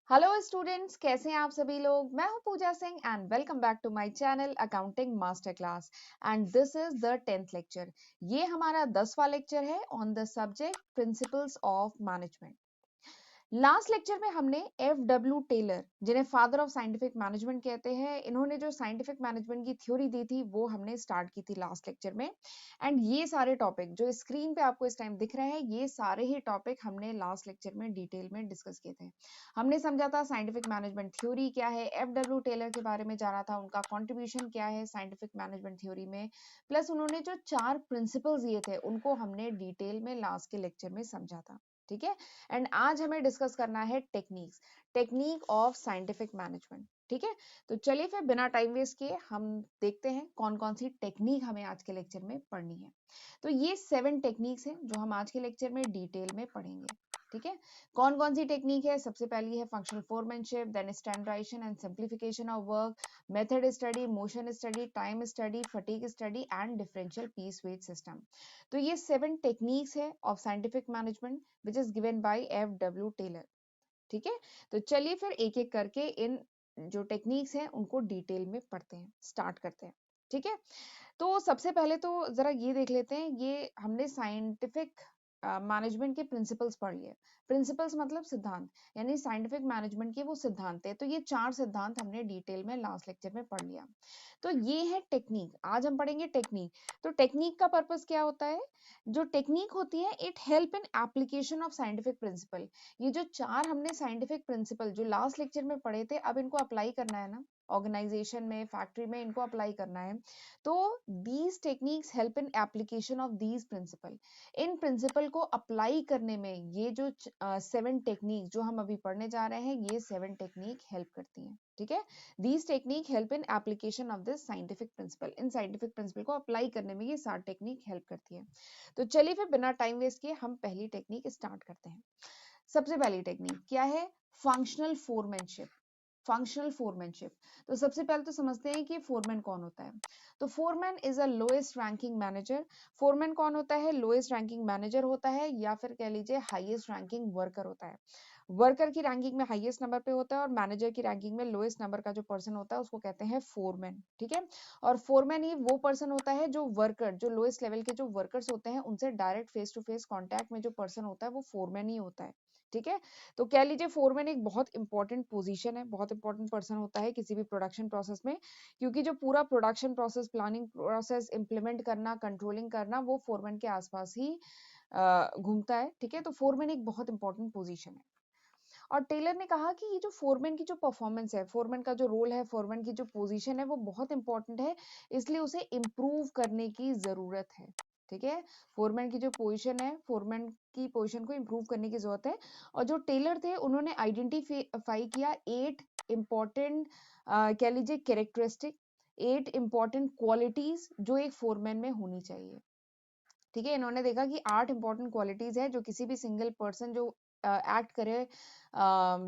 Hello students, कैसे हैं आप सभी लोग। मैं हूं Puja Singh and welcome back to my channel accounting master class. And this is the 10th lecture. ये हमारा 10वां लेक्चर है on the subject principles of management. Last lecture में हमने F.W. टेलर, जिन्हें फादर ऑफ साइंटिफिक मैनेजमेंट कहते हैं, इन्होंने जो साइंटिफिक मैनेजमेंट की थ्योरी दी थी वो हमने स्टार्ट की थी लास्ट लेक्चर में। एंड ये सारे टॉपिक जो स्क्रीन पे आपको इस टाइम दिख रहे हैं, ये सारे ही टॉपिक हमने लास्ट लेक्चर में डिटेल में डिस्कस किए थे। हमने समझा था साइंटिफिक मैनेजमेंट थ्योरी क्या है, F.W. टेलर के बारे में जाना था, उनका कॉन्ट्रीब्यूशन क्या है साइंटिफिक मैनेजमेंट थ्योरी में, प्लस उन्होंने जो 4 प्रिंसिपल्स दिए थे उनको हमने डिटेल में लास्ट के लेक्चर में समझा था। ठीक है। एंड आज हमें डिस्कस करना है टेक्निक ऑफ साइंटिफिक मैनेजमेंट। ठीक है। तो चलिए फिर बिना टाइम वेस्ट किए हम देखते हैं कौन कौन सी टेक्निक हमें आज के लेक्चर में पढ़नी है। तो ये 7 टेक्निक्स हैं जो हम आज के लेक्चर में डिटेल में पढ़ेंगे। ठीक है। कौन कौन सी टेक्निक है? सबसे पहली है functional foremanship, then standardisation and simplification of work, method study, motion study, time study, fatigue study and differential piece wage system. तो ये 7 टेक्निक्स है of scientific management which is given by F.W. Taylor. ठीक है। तो चलिए फिर एक एक करके इन जो टेक्निक्स हैं उनको डिटेल में पढ़ते हैं, स्टार्ट करते हैं। ठीक है। तो सबसे पहले तो जरा ये देख लेते हैं, ये हमने साइंटिफिक मैनेजमेंट के प्रिंसिपल्स पढ़ लिए। प्रिंसिपल्स मतलब सिद्धांत, यानी साइंटिफिक मैनेजमेंट के वो सिद्धांत है। तो ये 4 सिद्धांत हमने डिटेल में लास्ट लेक्चर में पढ़ लिया। तो ये है टेक्निक, आज हम पढ़ेंगे टेक्निक। तो टेक्निक का पर्पस क्या होता है? जो टेक्निक होती है it help in application of scientific principle. ये जो 4 हमने साइंटिफिक प्रिंसिपल जो लास्ट लेक्चर में पढ़े थे, अब इनको अप्लाई करना है ना, ऑर्गेनाइजेशन में, फैक्ट्री में इनको अप्लाई करना है। तो these techniques help in application of these principle. इन प्रिंसिपल को अप्लाई करने में ये जो 7 टेक्निक जो हम अभी पढ़ने जा रहे हैं, ये 7 टेक्निक हेल्प करती हैं। ठीक है। These technique help in application of this scientific principle. In scientific principle को अप्लाई करने में ये 7 टेक्निक हेल्प करती है। तो चलिए फिर बिना टाइम वेस्ट किए हम पहली टेक्निक स्टार्ट करते हैं। सबसे पहली टेक्निक क्या है? Functional foremanship. Functional foremanship. तो सबसे पहले तो समझते हैं कि फोरमैन कौन होता है। तो foreman is a lowest ranking manager. Foreman कौन होता है? लोएस्ट रैंकिंग मैनेजर होता है, या फिर कह लीजिए हाईएस्ट रैंकिंग वर्कर होता है। वर्कर की रैंकिंग में हाईएस्ट नंबर पे होता है और मैनेजर की रैंकिंग में लोएस्ट नंबर का जो पर्सन होता है उसको कहते हैं फोरमैन। ठीक है। और फोरमैन ही वो पर्सन होता है जो वर्कर, जो लोएस्ट लेवल के जो वर्कर्स होते हैं उनसे direct face to face contact में जो पर्सन होता है वो फोरमैन ही होता है। ठीक है। तो कह लीजिए फोरमैन एक बहुत इंपॉर्टेंट पोजीशन है, बहुत इंपॉर्टेंट पर्सन होता है किसी भी प्रोडक्शन प्रोसेस में, क्योंकि जो पूरा production process, planning process implement करना, कंट्रोलिंग करना, वो फोरमैन के आसपास ही घूमता है। ठीक है। तो फोरमैन एक बहुत इंपॉर्टेंट पोजीशन है। और टेलर ने कहा कि ये जो फोरमैन की जो परफॉर्मेंस है, फोरमैन का जो रोल है, फोरमैन की जो पोजीशन है वो बहुत इंपॉर्टेंट है, इसलिए उसे इम्प्रूव करने की जरूरत है। ठीक है। फोरमैन की जो पोजीशन है, फोरमैन की पोजीशन को इम्प्रूव करने की जरूरत है। और जो टेलर थे उन्होंने आइडेंटिफाई किया 8 इंपॉर्टेंट, कह लीजिए कैरेक्टरिस्टिक, 8 इंपॉर्टेंट क्वालिटीज जो एक फोरमैन में होनी चाहिए। ठीक है। इन्होंने देखा कि 8 इंपॉर्टेंट क्वालिटीज है जो किसी भी सिंगल पर्सन जो एक्ट करे,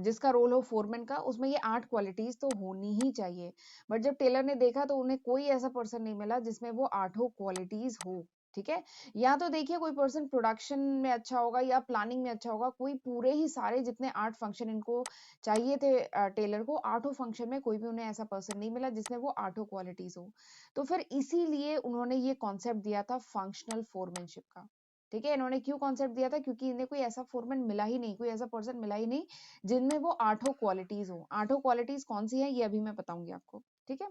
जिसका रोल हो फोरमैन का, उसमें ये 8 क्वालिटीज तो होनी ही चाहिए। बट जब टेलर ने देखा तो उन्हें कोई ऐसा पर्सन नहीं मिला जिसमें वो 8 क्वालिटीज हो। ठीक है। या तो देखिए कोई पर्सन प्रोडक्शन में अच्छा होगा या प्लानिंग में अच्छा होगा, कोई पूरे ही सारे जितने 8 फंक्शन इनको चाहिए थे टेलर को, 8 फंक्शन में कोई भी उन्हें ऐसा पर्सन नहीं मिला जिसमें वो 8 क्वालिटीज हो। तो फिर इसीलिए उन्होंने ये कॉन्सेप्ट दिया था फंक्शनल फोरमैनशिप का। ठीक है। इन्होंने क्यों कॉन्सेप्ट दिया था? क्योंकि इन्हें कोई ऐसा फोरमैन मिला ही नहीं, कोई ऐसा पर्सन मिला ही नहीं जिनमें वो 8 क्वालिटीज हो। 8 क्वालिटीज कौन सी है ये अभी मैं बताऊंगी आपको। ठीक है।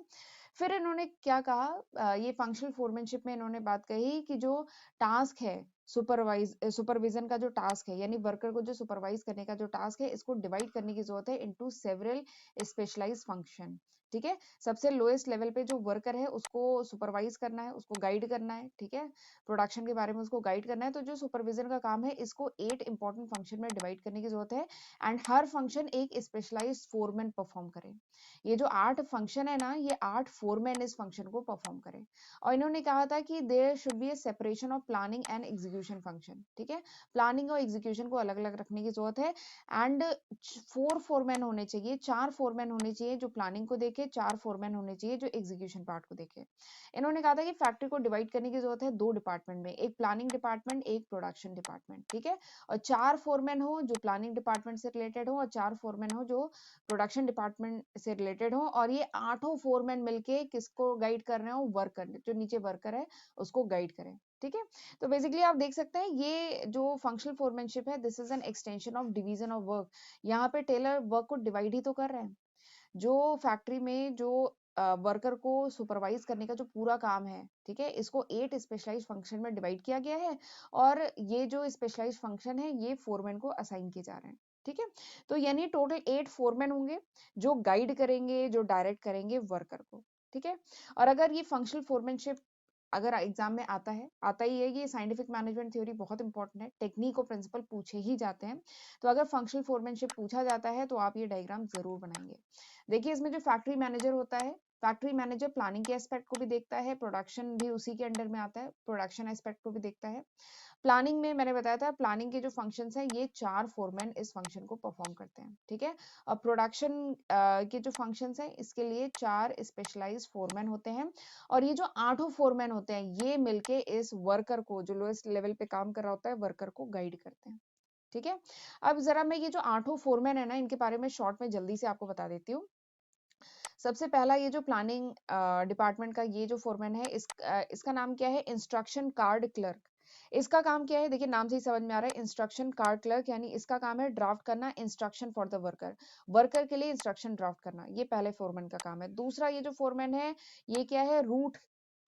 फिर इन्होंने क्या कहा, ये फंक्शनल फोरमैनशिप में इन्होंने बात कही कि जो टास्क है, सुपरविजन का जो टास्क है, यानी वर्कर को जो सुपरवाइज करने का जो टास्क है, इसको डिवाइड करने की जरूरत है इनटू सेवरल स्पेशलाइज्ड फंक्शन। ठीक है। सबसे लोएस्ट लेवल पे जो वर्कर है उसको सुपरवाइज करना है, उसको गाइड करना है। ठीक है। प्रोडक्शन के बारे में उसको गाइड करना है। तो जो सुपरविजन का काम है इसको 8 इंपॉर्टेंट फंक्शन में डिवाइड करने की जरूरत है। एंड हर फंक्शन एक स्पेशलाइज्ड फोरमैन परफॉर्म करे। ये जो 8 फंक्शन है ना, ये 8 फोरमैन इस फंक्शन को परफॉर्म करे। और इन्होंने कहा था कि there should be a separation of planning and execution function, ठीक है। प्लानिंग और एग्जीक्यूशन को अलग अलग रखने की जरूरत है। एंड 4 फोरमैन होने चाहिए, 4 फोरमैन होने चाहिए जो प्लानिंग को देखे, 4 फोरमैन होने चाहिए जो एग्जीक्यूशन पार्ट को देखे। इन्होंने कहा था कि फैक्ट्री को डिवाइड करने की जरूरत है 2 डिपार्टमेंट में, एक प्लानिंग डिपार्टमेंट, एक प्रोडक्शन डिपार्टमेंट, ठीक है। और 4 फोरमैन हो जो प्लानिंग डिपार्टमेंट से रिलेटेड हो, और 4 फोरमैन हो जो प्रोडक्शन डिपार्टमेंट से रिलेटेड हो। और ये 8 फोरमैन मिलके किसको गाइड कर रहे हो? वर्कर, जो नीचे वर्कर है उसको गाइड करें, ठीक है। तो बेसिकली आप देख सकते हैं ये जो फंक्शनल फोरमैनशिप है, this is an extension of division of work. यहाँ पे टेलर वर्क को डिवाइड ही तो कर रहे हैं। जो फैक्ट्री में जो वर्कर को सुपरवाइज करने का जो पूरा काम है, ठीक है, इसको 8 स्पेशलाइज्ड फंक्शन में डिवाइड किया गया है। और ये जो स्पेशलाइज्ड फंक्शन है ये फोरमैन को असाइन किए जा रहे हैं, ठीक है। तो यानी टोटल 8 फोरमैन होंगे जो गाइड करेंगे, जो डायरेक्ट करेंगे वर्कर को, ठीक है। और अगर ये फंक्शनल फोरमैनशिप अगर एग्जाम में आता ही है, ये साइंटिफिक मैनेजमेंट थ्योरी बहुत इंपॉर्टेंट है, टेक्निक और प्रिंसिपल पूछे ही जाते हैं। तो अगर फंक्शनल फोरमैनशिप पूछा जाता है तो आप ये डायग्राम जरूर बनाएंगे। देखिए इसमें जो फैक्ट्री मैनेजर होता है, फैक्ट्री मैनेजर प्लानिंग के एस्पेक्ट को भी देखता है, प्रोडक्शन भी उसी के अंडर में आता है, प्रोडक्शन एस्पेक्ट को भी देखता है। प्लानिंग में मैंने बताया था, प्लानिंग के जो फंक्शंस हैं ये 4 फोरमैन इस फंक्शन को परफॉर्म करते हैं, ठीक है। और प्रोडक्शन के जो फंक्शंस हैं इसके लिए 4 स्पेशलाइज्ड फोरमैन होते हैं। और ये जो 8 फोरमैन होते हैं ये मिलके इस वर्कर को, जो लोएस्ट लेवल पे काम कर रहा होता है, वर्कर को गाइड करते हैं, ठीक है। अब जरा मैं ये जो 8 फोरमैन है ना, इनके बारे में शॉर्ट में जल्दी से आपको बता देती हूँ। सबसे पहला ये जो प्लानिंग डिपार्टमेंट का ये जो फोरमैन है, इसका नाम क्या है? Instruction card clerk. इसका काम क्या है? देखिए नाम से ही समझ में आ रहा है, इंस्ट्रक्शन कार्ड क्लर्क, यानी इसका काम है ड्राफ्ट करना instruction for the worker, worker के लिए इंस्ट्रक्शन ड्राफ्ट करना, ये पहले फोरमैन का काम है। दूसरा ये जो फोरमैन है ये क्या है? Root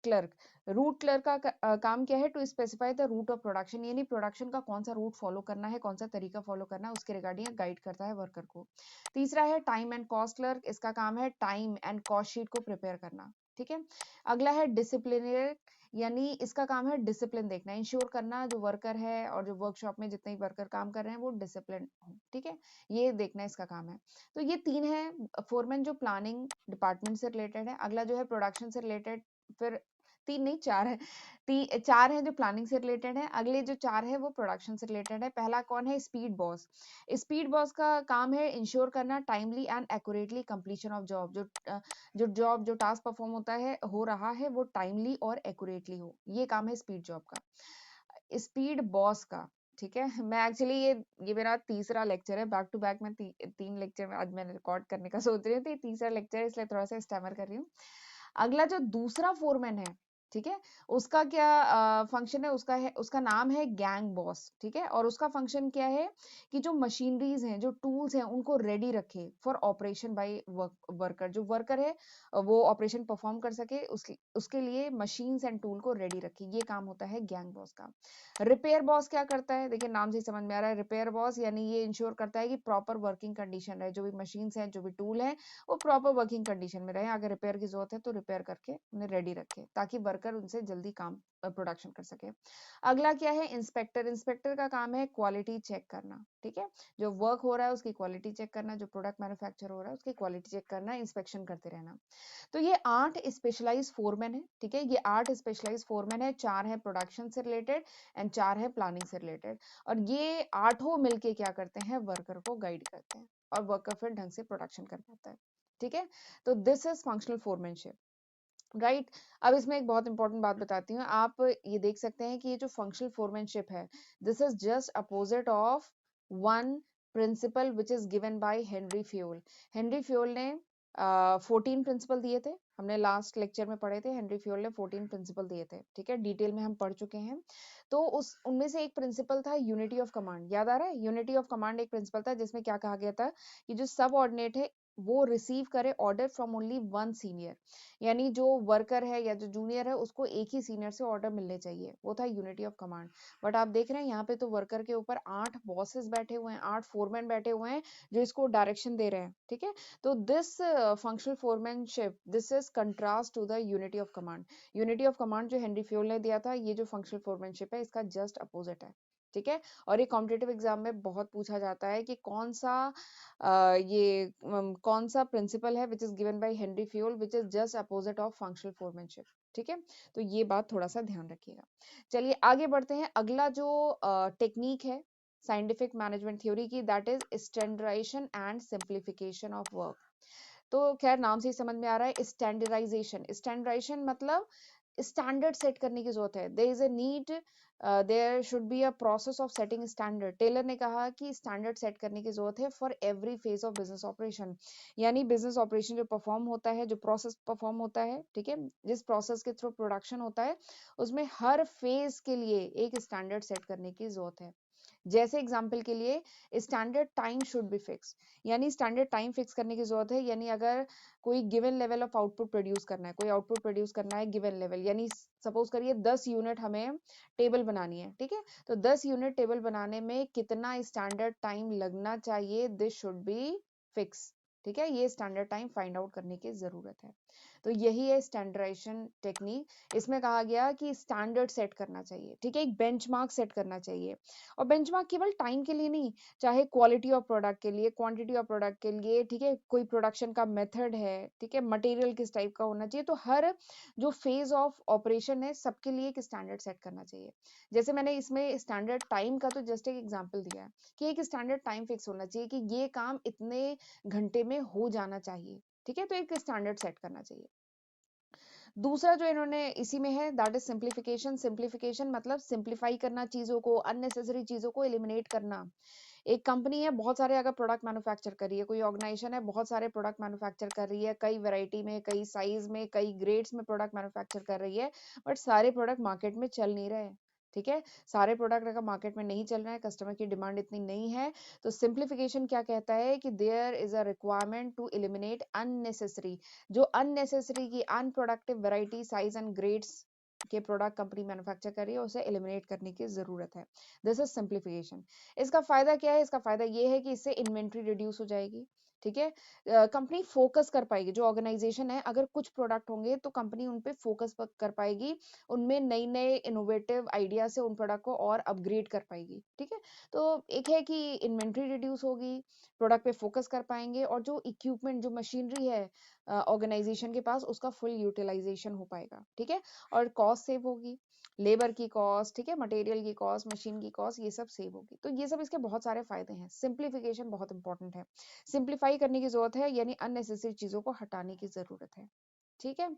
clerk. रूट क्लर्क का काम क्या है? To specify the route of production, यानी प्रोडक्शन का कौन सा रूट फॉलो करना है, कौन सा तरीका फॉलो करना है, उसके रिगार्डिंग गाइड करता है वर्कर को। तीसरा है टाइम एंड कॉस्ट क्लर्क, इसका काम है टाइम एंड कॉस्ट शीट को प्रिपेयर करना, ठीक है। अगला है डिसिप्लिनरी, यानी इसका काम है डिसिप्लिन देखना, इंश्योर करना जो वर्कर है और जो वर्कशॉप में जितने वर्कर काम कर रहे हैं वो डिसिप्लिन हो, ठीक है। ये देखना इसका काम है। तो ये 3 है फोरमैन जो प्लानिंग डिपार्टमेंट से रिलेटेड है। अगला जो है प्रोडक्शन से रिलेटेड, फिर 3 नहीं 4 है, 4 है जो प्लानिंग से रिलेटेड है। अगले जो 4 है वो प्रोडक्शन से रिलेटेड है। पहला कौन है? Speed boss. स्पीड बॉस का काम है इंश्योर करना timely and accurately completion of job, जो टास्क परफॉर्म होता है, हो रहा है, वो टाइमली और एक्यूरेटली हो, ये काम है स्पीड जॉब का, स्पीड बॉस का, ठीक है। मैं एक्चुअली ये मेरा तीसरा लेक्चर है, बैक टू बैक मैं 3 लेक्चर में आज मैंने रिकॉर्ड करने का सोच रही हूँ, तो ये तीसरा लेक्चर है इसलिए थोड़ा सा स्टैमर कर रही हूँ। अगला जो दूसरा फोरमैन है, ठीक है, उसका क्या फंक्शन है? उसका नाम है गैंग बॉस, ठीक है। और उसका फंक्शन क्या है? कि जो मशीनरीज हैं, जो टूल्स हैं, उनको रेडी रखे फॉर ऑपरेशन बाय वर्कर, जो वर्कर है वो ऑपरेशन परफॉर्म कर सके, उसके लिए मशीन्स एंड टूल को रेडी रखे, ये काम होता है गैंग बॉस का। रिपेयर बॉस क्या करता है? देखिए नाम से ही समझ में आ रहा है, रिपेयर बॉस यानी ये इंश्योर करता है कि प्रॉपर वर्किंग कंडीशन रहे, जो भी मशीन्स हैं, जो भी टूल है, वो प्रॉपर वर्किंग कंडीशन में रहे। अगर रिपेयर की जरूरत है तो रिपेयर करके उन्हें रेडी रखे ताकि वर्कर उनसे जल्दी काम प्रोडक्शन कर सके। अगला क्या है? इंस्पेक्टर। इंस्पेक्टर का काम है क्वालिटी चेक करना, ठीक है। जो वर्क हो रहा है उसकी क्वालिटी चेक करना, जो प्रोडक्ट मैन्युफैक्चर हो रहा है उसकी क्वालिटी चेक करना, इंस्पेक्शन करते रहना। तो ये 8 स्पेशलाइज फोरमैन है, ठीक है। ये 8 स्पेशलाइज फोरमैन है, 4 है प्रोडक्शन से रिलेटेड एंड 4 है प्लानिंग से रिलेटेड। और ये 8 मिलके क्या करते हैं? वर्कर को गाइड करते हैं और वर्कर फिर ढंग से प्रोडक्शन कर पाता है, ठीक है। तो this is functional foremanship, right. अब इसमें एक बहुत इंपॉर्टेंट बात बताती हूँ, आप ये देख सकते हैं कि ये जो फंक्शनल फोरमैनशिप है, this is just opposite of one principal which is given by Henry fuel. Henry Fayol ने 14 प्रिंसिपल दिए थे, हमने लास्ट लेक्चर में पढ़े थे, हेनरी फ्यूल ने 14 प्रिंसिपल दिए थे, ठीक है, डिटेल में हम पढ़ चुके हैं। तो उनमें से एक प्रिंसिपल था यूनिटी ऑफ कमांड, याद आ रहा है? यूनिटी ऑफ कमांड एक प्रिंसिपल था जिसमें क्या कहा गया था कि जो सब ऑर्डिनेट है वो रिसीव करे order from only one senior, यानी जो वर्कर है या जो जूनियर है उसको एक ही सीनियर से ऑर्डर मिलने चाहिए, वो था यूनिटी ऑफ कमांड। बट आप देख रहे हैं यहाँ पे तो वर्कर के ऊपर 8 बॉसेस बैठे हुए हैं, 8 फोरमैन बैठे हुए हैं जो इसको डायरेक्शन दे रहे हैं, ठीक है। तो this functional foremanship, this is contrast to the unity of command. Unity of command जो हेनरी फ्यूल ने दिया था, ये जो फंक्शनल फोरमैनशिप है इसका जस्ट अपोजिट है, ठीक है। और ये कॉम्पिटेटिव एग्जाम में बहुत पूछा जाता है कि कौन सा प्रिंसिपल है विच is given by Henry fuel which is just opposite of functional foremanship, ठीक है, तो ये बात थोड़ा सा ध्यान रखिएगा। चलिए आगे बढ़ते हैं। अगला जो टेक्निक है साइंटिफिक मैनेजमेंट थ्योरी की, that is standardisation and simplification of work. तो खैर नाम से ही समझ में आ रहा है स्टैंडर्डाइजेशन। स्टैंडर्डाइजेशन मतलब स्टैंडर्ड सेट करने की जरूरत है। There is a need, there should be a process of setting standard. Taylor ने कहा कि स्टैंडर्ड सेट करने की जरूरत है for every phase of business operation. यानी बिजनेस ऑपरेशन जो परफॉर्म होता है, जो प्रोसेस परफॉर्म होता है, ठीक है, जिस प्रोसेस के थ्रू प्रोडक्शन होता है, उसमें हर फेज के लिए एक स्टैंडर्ड सेट करने की जरूरत है। जैसे एग्जाम्पल के लिए standard time should be fix, यानी स्टैंडर्ड टाइम फिक्स करने की जरूरत है। यानी अगर कोई given level of output produce करना है, कोई आउटपुट प्रोड्यूस करना है गिवन लेवल, यानी सपोज करिए 10 यूनिट हमें टेबल बनानी है, ठीक है, तो 10 यूनिट टेबल बनाने में कितना स्टैंडर्ड टाइम लगना चाहिए, दिस शुड बी फिक्स। ठीक है, ये स्टैंडर्ड टाइम फाइंड आउट करने की जरूरत है। तो यही है स्टैंडर्डाइजेशन टेक्निक। इसमें कहा गया कि स्टैंडर्ड सेट करना चाहिए, ठीक है, एक बेंचमार्क सेट करना चाहिए। और बेंचमार्क केवल टाइम के लिए नहीं, चाहे क्वालिटी ऑफ प्रोडक्ट के लिए, क्वांटिटी ऑफ प्रोडक्ट के लिए, ठीक है, कोई प्रोडक्शन का मेथड है, ठीक है, मटेरियल किस टाइप का होना चाहिए, तो हर जो फेज ऑफ ऑपरेशन है सबके लिए एक स्टैंडर्ड सेट करना चाहिए। जैसे मैंने इसमें स्टैंडर्ड टाइम का तो जस्ट एक एग्जांपल दिया है कि एक स्टैंडर्ड टाइम फिक्स होना चाहिए कि ये काम इतने घंटे में हो जाना चाहिए, ठीक है, तो एक स्टैंडर्ड सेट करना चाहिए। दूसरा जो इन्होंने इसी में है दैट इज सिंप्लीफिकेशन। सिंप्लीफिकेशन मतलब सिंप्लीफाई करना चीजों को, अननेसेसरी चीजों को एलिमिनेट करना। एक कंपनी है, बहुत सारे अगर प्रोडक्ट मैन्युफैक्चर कर रही है, कोई ऑर्गेनाइजेशन है, बहुत सारे प्रोडक्ट मैन्युफैक्चर कर रही है, कई वैरायटी में, कई साइज में, कई ग्रेड्स में प्रोडक्ट मैन्युफैक्चर कर रही है, बट सारे प्रोडक्ट मार्केट में चल नहीं रहे। ठीक है, सारे प्रोडक्ट अगर मार्केट में नहीं चल रहे हैं, कस्टमर की डिमांड इतनी नहीं है, तो सिंप्लीफिकेशन क्या कहता है कि there is a requirement to eliminate unnecessary, जो अननेसेसरी की unproductive variety, size and grades के प्रोडक्ट कंपनी मैन्युफैक्चर कर रही है, उसे एलिमिनेट करने की जरूरत है। This is simplification. इसका फायदा क्या है? इसका फायदा ये है कि इससे इन्वेंट्री रिड्यूस हो जाएगी, ठीक है, कंपनी फोकस कर पाएगी। जो ऑर्गेनाइजेशन है, अगर कुछ प्रोडक्ट होंगे तो कंपनी उन पे फोकस कर पाएगी, उनमें नई नए इनोवेटिव आइडिया से उन प्रोडक्ट को और अपग्रेड कर पाएगी। ठीक है, तो एक है कि इन्वेंट्री रिड्यूस होगी, प्रोडक्ट पे फोकस कर पाएंगे, और जो इक्विपमेंट, जो मशीनरी है ऑर्गेनाइजेशन के पास, उसका फुल यूटिलाइजेशन हो पाएगा। ठीक है, और कॉस्ट सेव होगी, लेबर की कॉस्ट, ठीक है, मटेरियल की कॉस्ट, मशीन की कॉस्ट, ये सब सेव होगी। तो ये सब इसके बहुत सारे फायदे हैं। सिंप्लीफिकेशन बहुत इंपॉर्टेंट है, सिंप्लीफाई करने की जरूरत है, यानी अननेसेसरी चीजों को हटाने की जरूरत है। ठीक है,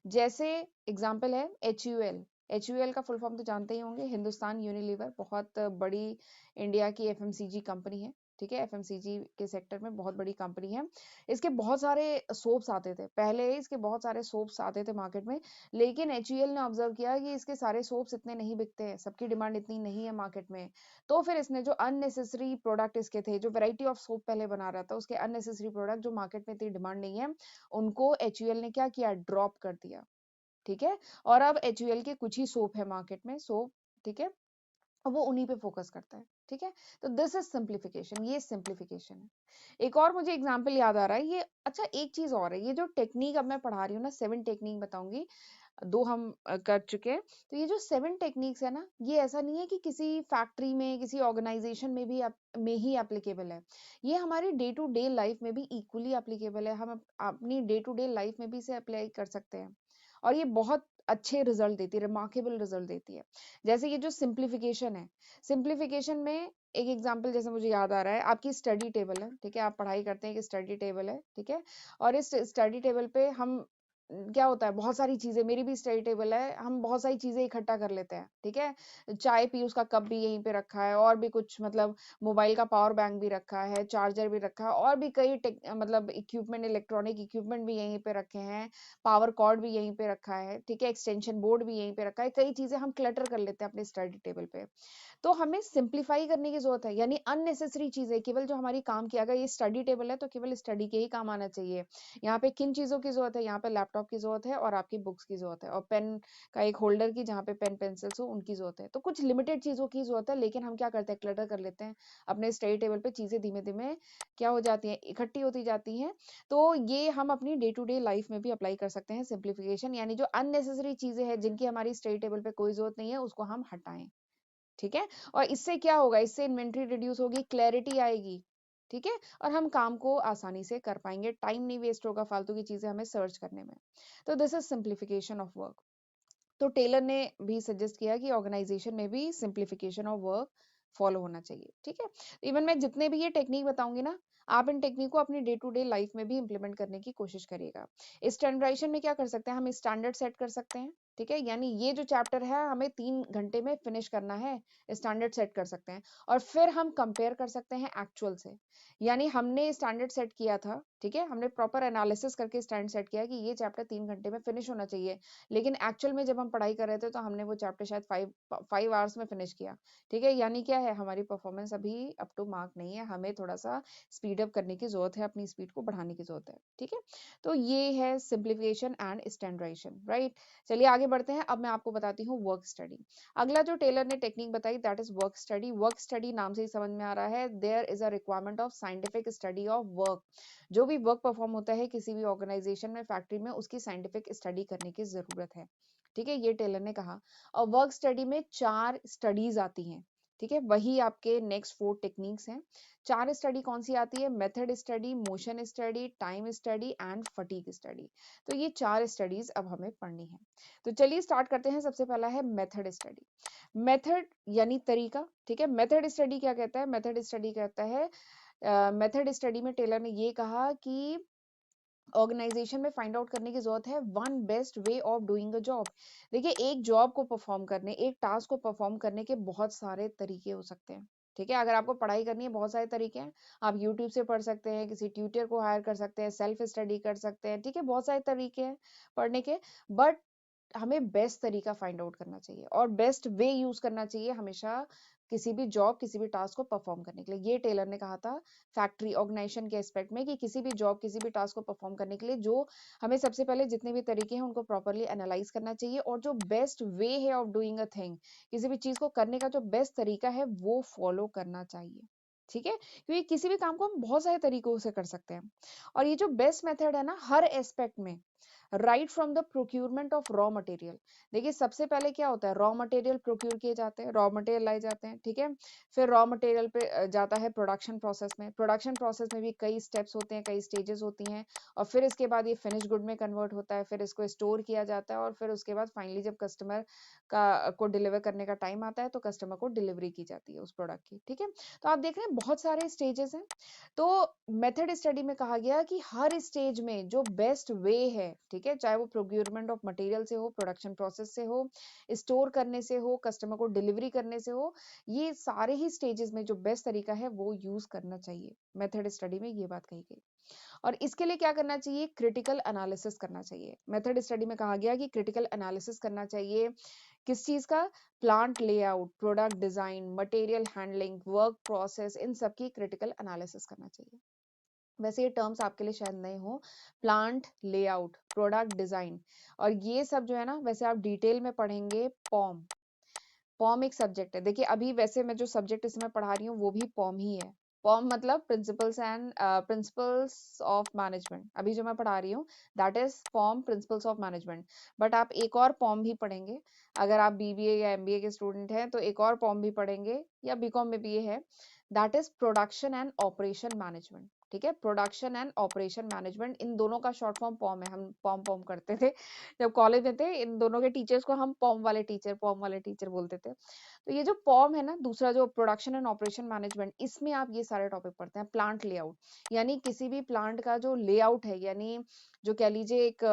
जैसे एग्जाम्पल है HUL। HUL का फुल फॉर्म तो जानते ही होंगे, हिंदुस्तान यूनिलीवर, बहुत बड़ी इंडिया की FMCG कंपनी है। ठीक है, FMCG के सेक्टर में बहुत बड़ी कंपनी है। इसके बहुत सारे सोप्स आते थे पहले, इसके बहुत सारे सोप्स आते थे मार्केट में, लेकिन HUL ने ऑब्जर्व किया कि इसके सारे सोप्स इतने नहीं बिकते हैं, सबकी डिमांड इतनी नहीं है मार्केट में। तो फिर इसने जो अननेसेसरी प्रोडक्ट इसके थे, जो वैरायटी ऑफ सोप पहले बना रहा था, उसके अननेसेसरी प्रोडक्ट जो मार्केट में इतनी डिमांड नहीं है, उनको HUL ने क्या किया, ड्रॉप कर दिया। ठीक है, और अब HUL के कुछ ही सोप है मार्केट में, सोप, ठीक है, अब वो उन्हीं पे फोकस करता है। ठीक है, तो दिस इज सिंप्लीफिकेशन, ये सिंप्लीफिकेशन है। एक और मुझे एग्जांपल याद आ रहा है ये। अच्छा, एक चीज और है, ये जो टेक्निक अब मैं पढ़ा रही हूँ ना, 7 टेक्निक बताऊंगी, 2 हम कर चुके हैं। तो ये जो 7 टेक्निक्स है ना, ये ऐसा नहीं है कि किसी फैक्ट्री में, किसी ऑर्गेनाइजेशन में भी में ही एप्लीकेबल है। ये हमारी डे टू डे लाइफ में भी इक्वली एप्लीकेबल है। हम अपनी डे टू डे लाइफ में भी इसे अप्लाई कर सकते हैं, और ये बहुत अच्छे रिजल्ट देती है, रिमार्केबल रिजल्ट देती है। जैसे ये जो सिंप्लीफिकेशन है, सिंप्लीफिकेशन में एक एग्जांपल जैसे मुझे याद आ रहा है, आपकी स्टडी टेबल है, ठीक है, आप पढ़ाई करते हैं कि स्टडी टेबल है, ठीक है, और इस स्टडी टेबल पे हम क्या होता है, बहुत सारी चीजें, मेरी भी स्टडी टेबल है, हम बहुत सारी चीजें इकट्ठा कर लेते हैं। ठीक है, चाय पी उसका कप भी यहीं पे रखा है, और भी कुछ, मतलब मोबाइल का पावर बैंक भी रखा है, चार्जर भी रखा है, और भी कई मतलब इक्विपमेंट, इलेक्ट्रॉनिक इक्विपमेंट भी यहीं पे रखे हैं, पावर कॉर्ड भी यहीं पे रखा है, ठीक है, एक्सटेंशन बोर्ड भी यहीं पे रखा है, कई चीजें हम क्लटर कर लेते हैं अपने स्टडी टेबल पे। तो हमें सिंप्लीफाई करने की जरूरत है, यानी अननेसेसरी चीजें केवल जो हमारी काम की, अगर ये स्टडी टेबल है तो केवल स्टडी के ही काम आना चाहिए। यहाँ पे किन चीजों की जरूरत है, यहाँ पे लैपटॉप की जरूरत है, और आपकी बुक्स की जरूरत है, और पेन का एक होल्डर की, जहाँ पे पेन पेंसिल्स हो, उनकी जरूरत है। तो कुछ लिमिटेड चीजों की जरूरत है, लेकिन हम क्या करते हैं, क्लटर कर लेते हैं अपने स्टडी टेबल पे, चीजें धीमे धीमे क्या हो जाती हैं, इकट्ठी होती जाती हैं। तो ये हम अपनी डे टू डे लाइफ में भी अप्लाई कर सकते हैं, सिंप्लीफिकेशन, यानी जो अननेसेसरी चीजें हैं, जिनकी हमारी स्टडी टेबल पे कोई जरूरत नहीं है, उसको हम हटाएं। ठीक है, और इससे क्या होगा, इससे इन्वेंट्री रिड्यूस होगी, क्लैरिटी आएगी। ठीक है, और हम काम को आसानी से कर पाएंगे, टाइम नहीं वेस्ट होगा फालतू की चीजें हमें सर्च करने में। तो this is simplification of work. तो टेलर ने भी सजेस्ट किया कि ऑर्गेनाइजेशन में भी सिंप्लीफिकेशन ऑफ वर्क फॉलो होना चाहिए, ठीक है। इवन मैं जितने भी ये टेक्निक बताऊंगी ना, आप इन टेक्निक को अपनी डे टू डे लाइफ में भी इंप्लीमेंट करने की कोशिश करिएगा। स्टैंडर्डाइजेशन में क्या कर सकते हैं, हम स्टैंडर्ड सेट कर सकते हैं, ठीक है, यानी ये जो चैप्टर है हमें 3 घंटे में फिनिश करना है, स्टैंडर्ड सेट कर सकते हैं। और फिर हम कंपेयर कर सकते हैं एक्चुअल से, यानी हमने स्टैंडर्ड सेट किया था, ठीक है, हमने प्रॉपर एनालिसिस करके स्टैंड सेट किया कि ये चैप्टर 3 घंटे में फिनिश होना चाहिए, लेकिन एक्चुअल में जब हम पढ़ाई कर रहे थे तो हमने वो चैप्टर शायद 5 आवर्स में फिनिश किया, ठीक है, यानी क्या है, हमारी परफॉर्मेंस अभी अप टू मार्क नहीं है, हमें थोड़ा सा स्पीड अप करने की जरूरत है, अपनी स्पीड को बढ़ाने की जरूरत है, ठीक है। तो ये है सिंप्लीफिकेशन एंड स्टैंडर्डाइजेशन, राइट। चलिए आगे बढ़ते हैं, अब मैं आपको बताती हूँ वर्क स्टडी। अगला जो टेलर ने टेक्निक बताई that is work study. Work study नाम से ही समझ में आ रहा है, there is a requirement of scientific study of work. जो भी वर्क परफॉर्म होता है किसी भी ऑर्गेनाइजेशन में, फैक्ट्री में, उसकी साइंटिफिक स्टडी करने की जरूरत है, ठीक है, ये टेलर ने कहा। और वर्क स्टडी में 4 स्टडीज आती हैं, ठीक है, वही आपके नेक्स्ट 4 टेक्निक्स हैं। 4 स्टडी कौन सी आती है, method study, motion study, time study and fatigue study. तो ये 4 स्टडीज अब हमें पढ़नी है। तो चलिए स्टार्ट करते हैं। सबसे पहला है मेथड स्टडी। मेथड यानी तरीका, ठीक है। मेथड स्टडी क्या कहता है, मेथड स्टडी कहता है, मेथड स्टडी में टेलर ने ये कहा कि ऑर्गेनाइजेशन में फाइंड आउट करने की जरूरत है one best way of doing a job. देखिए, एक जॉब को परफॉर्म करने, एक टास्क को परफॉर्म करने के बहुत सारे तरीके हो सकते हैं, ठीक है। अगर आपको पढ़ाई करनी है, बहुत सारे तरीके हैं। आप यूट्यूब से पढ़ सकते हैं, किसी ट्यूटर को हायर कर सकते हैं, सेल्फ स्टडी कर सकते हैं, ठीक है, बहुत सारे तरीके हैं पढ़ने के। बट हमें बेस्ट तरीका फाइंड आउट करना चाहिए और बेस्ट वे यूज करना चाहिए हमेशा, किसी भी जॉब, किसी भी टास्क को परफॉर्म करने के लिए। ये टेलर ने कहा था फैक्ट्री ऑर्गेनाइजेशन के एस्पेक्ट में, कि किसी भी जॉब, किसी भी टास्क को परफॉर्म करने के लिए जो हमें सबसे पहले जितने भी तरीके हैं उनको प्रॉपरली एनालाइज करना चाहिए, और जो बेस्ट वे है ऑफ डूइंग अ थिंग, किसी भी चीज को करने का जो बेस्ट तरीका है वो फॉलो करना चाहिए, ठीक है। क्योंकि किसी भी काम को हम बहुत सारे तरीकों से कर सकते हैं, और ये जो बेस्ट मेथड है ना, हर एस्पेक्ट में, right from the procurement of raw material. देखिए, सबसे पहले क्या होता है, रॉ मटेरियल प्रोक्यूर किए जाते हैं, रॉ मटेरियल लाए जाते हैं, ठीक है। फिर रॉ मटेरियल पे जाता है प्रोडक्शन प्रोसेस में। प्रोडक्शन प्रोसेस में भी कई स्टेप्स होते हैं, कई स्टेजेस होती हैं, और फिर इसके बाद ये फिनिश गुड में कन्वर्ट होता है, फिर इसको स्टोर किया जाता है, और फिर उसके बाद फाइनली जब कस्टमर का को डिलीवर करने का टाइम आता है तो कस्टमर को डिलीवरी की जाती है उस प्रोडक्ट की, ठीक है। तो आप देख रहे हैं बहुत सारे स्टेजेस हैं। तो मेथड स्टडी में कहा गया कि हर स्टेज में जो बेस्ट वे है, ठीक है, चाहे वो प्रोक्यूरमेंट ऑफ मटेरियल से हो, प्रोडक्शन प्रोसेस से हो, स्टोर करने से हो, कस्टमर को डिलीवरी करने से हो, ये सारे ही स्टेजेस में जो बेस्ट तरीका है वो यूज करना चाहिए। मेथड स्टडी में ये बात कही गई। और इसके लिए क्या करना चाहिए, क्रिटिकल एनालिसिस करना चाहिए। मेथड स्टडी में कहा गया कि क्रिटिकल एनालिसिस करना चाहिए, किस चीज का, plant layout, product design, material handling, work process, इन सब की क्रिटिकल एनालिसिस करना चाहिए। वैसे ये टर्म्स आपके लिए शायद नए हो, प्लांट लेआउट, प्रोडक्ट डिजाइन, और ये सब जो है ना, वैसे आप डिटेल में पढ़ेंगे पॉम। पॉम एक सब्जेक्ट है। देखिए, अभी वैसे मैं जो सब्जेक्ट इसमें पढ़ा रही हूँ वो भी पॉम ही है। पॉम मतलब प्रिंसिपल्स ऑफ मैनेजमेंट। अभी जो मैं पढ़ा रही हूँ that is POM, principles of management. But आप एक और पॉम भी पढ़ेंगे, अगर आप बीबीए या एमबीए के स्टूडेंट हैं तो एक और पॉम भी पढ़ेंगे, या बीकॉम में भी ये है, that is production and operation management, ठीक है। प्रोडक्शन एंड ऑपरेशन मैनेजमेंट, इन दोनों का शॉर्ट फॉर्म पॉम है। हम पॉम पॉम करते थे जब कॉलेज में थे, इन दोनों के टीचर्स को हम पॉम वाले टीचर बोलते थे। तो ये जो पॉम है ना, दूसरा जो प्रोडक्शन एंड ऑपरेशन मैनेजमेंट, इसमें आप ये सारे टॉपिक पढ़ते हैं। प्लांट लेआउट, यानी किसी भी प्लांट का जो लेआउट है, यानी जो कह लीजिए एक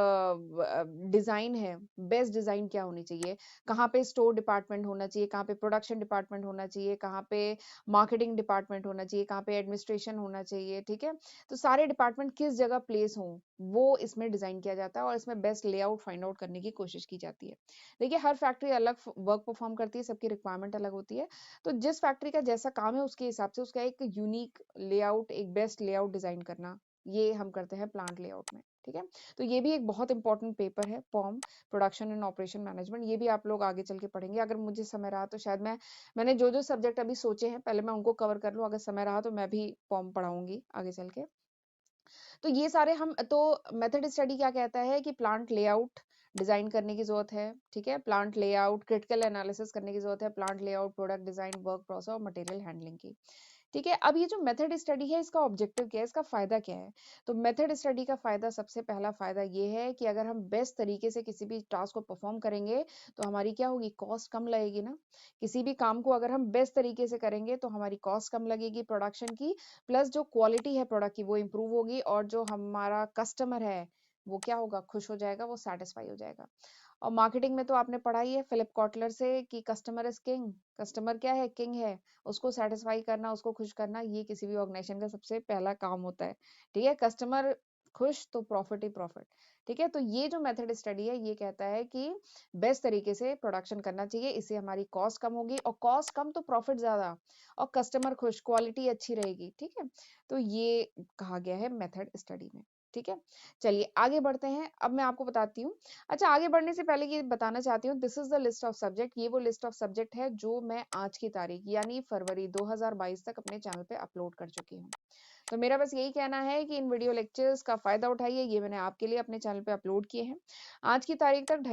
डिजाइन है, बेस्ट डिजाइन क्या होनी चाहिए, कहाँ पे स्टोर डिपार्टमेंट होना चाहिए, कहाँ पे प्रोडक्शन डिपार्टमेंट होना चाहिए, कहाँ पे मार्केटिंग डिपार्टमेंट होना चाहिए, कहाँ पे एडमिनिस्ट्रेशन होना चाहिए, ठीक है। तो सारे डिपार्टमेंट किस जगह प्लेस हो, वो इसमें डिजाइन किया जाता है, और इसमें बेस्ट लेआउट फाइंड आउट करने की कोशिश की जाती है। देखिए, हर फैक्ट्री अलग वर्क परफॉर्म करती है, सबकी रिक्वायरमेंट अलग होती है। तो जिस फैक्ट्री का जैसा काम है उसके हिसाब से उसका एक यूनिक लेआउट, एक बेस्ट लेआउट डिजाइन करना, ये हम करते हैं प्लांट लेआउट में, ठीक है। तो ये भी एक बहुत इंपॉर्टेंट पेपर है, पॉम, प्रोडक्शन एंड ऑपरेशन मैनेजमेंट। ये भी आप लोग आगे चल के पढ़ेंगे। अगर मुझे समय रहा तो शायद मैंने जो जो सब्जेक्ट अभी सोचे हैं पहले मैं उनको कवर कर लूँ, अगर समय रहा तो मैं भी पॉम पढ़ाऊंगी आगे चल के। तो ये सारे हम तो, मेथड स्टडी क्या कहता है कि प्लांट लेआउट डिजाइन करने की जरूरत है, ठीक है, प्लांट लेआउट, क्रिटिकल एनालिसिस करने की जरूरत है, plant layout, product design, work process और मटेरियल हैंडलिंग की। ठीक है। अब ये जो मेथड स्टडी है इसका ऑब्जेक्टिव क्या है, इसका फायदा क्या है? तो मेथड स्टडी का फायदा, सबसे पहला फायदा ये है कि अगर हम बेस्ट तरीके से किसी भी टास्क को परफॉर्म करेंगे तो हमारी क्या होगी, कॉस्ट कम लगेगी ना। किसी भी काम को अगर हम बेस्ट तरीके से करेंगे तो हमारी कॉस्ट कम लगेगी प्रोडक्शन की, प्लस जो क्वालिटी है प्रोडक्ट की वो इम्प्रूव होगी, और जो हमारा कस्टमर है वो क्या होगा, खुश हो जाएगा, वो सेटिस्फाई हो जाएगा। और मार्केटिंग में तो आपने पढ़ा ही है फिलिप कॉटलर से कि कस्टमर इज किंग। कस्टमर क्या है, किंग है। उसको सेटिस्फाई करना, उसको खुश करना, ये किसी भी ऑर्गेनाइजेशन का सबसे पहला काम होता है। ठीक है, कस्टमर खुश तो प्रॉफिट ही प्रॉफिट। ठीक है, तो ये जो मेथड स्टडी है ये कहता है कि बेस्ट तरीके से प्रोडक्शन करना चाहिए, इससे हमारी कॉस्ट कम होगी, और कॉस्ट कम तो प्रॉफिट ज्यादा, और कस्टमर खुश, क्वालिटी अच्छी रहेगी। ठीक है, तो ये कहा गया है मेथड स्टडी में। ठीक है, चलिए आगे बढ़ते हैं। अब मैं आपको बताती हूँ। अच्छा, आगे बढ़ने से पहले ये बताना चाहती हूँ, this is the list of subject. ये वो लिस्ट ऑफ सब्जेक्ट है जो मैं आज की तारीख यानी फरवरी 2022 तक अपने चैनल पे अपलोड कर चुकी हूँ। तो मेरा बस यही कहना है कि इन वीडियो लेक्चर्स का फायदा उठाइए, ये मैंने आपके लिए अपने चैनल पे अपलोड किए हैं। आज की तारीख तक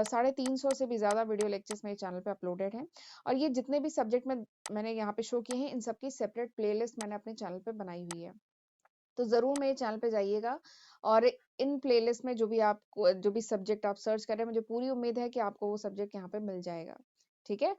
350 से भी ज्यादा वीडियो लेक्चर्स मेरे चैनल पे अपलोडेड हैं, और ये जितने भी सब्जेक्ट में मैंने यहाँ पे शो किए हैं, इन सबकी सेपरेट प्लेलिस्ट मैंने अपने चैनल पे बनाई हुई है। तो ज़रूर मेरे चैनल पे जाइएगा, और इन प्लेलिस्ट में जो भी आपको, जो भी सब्जेक्ट आप सर्च कर रहे हैं, मुझे पूरी उम्मीद है कि आपको वो सब्जेक्ट यहाँ पे मिल जाएगा। ठीक है?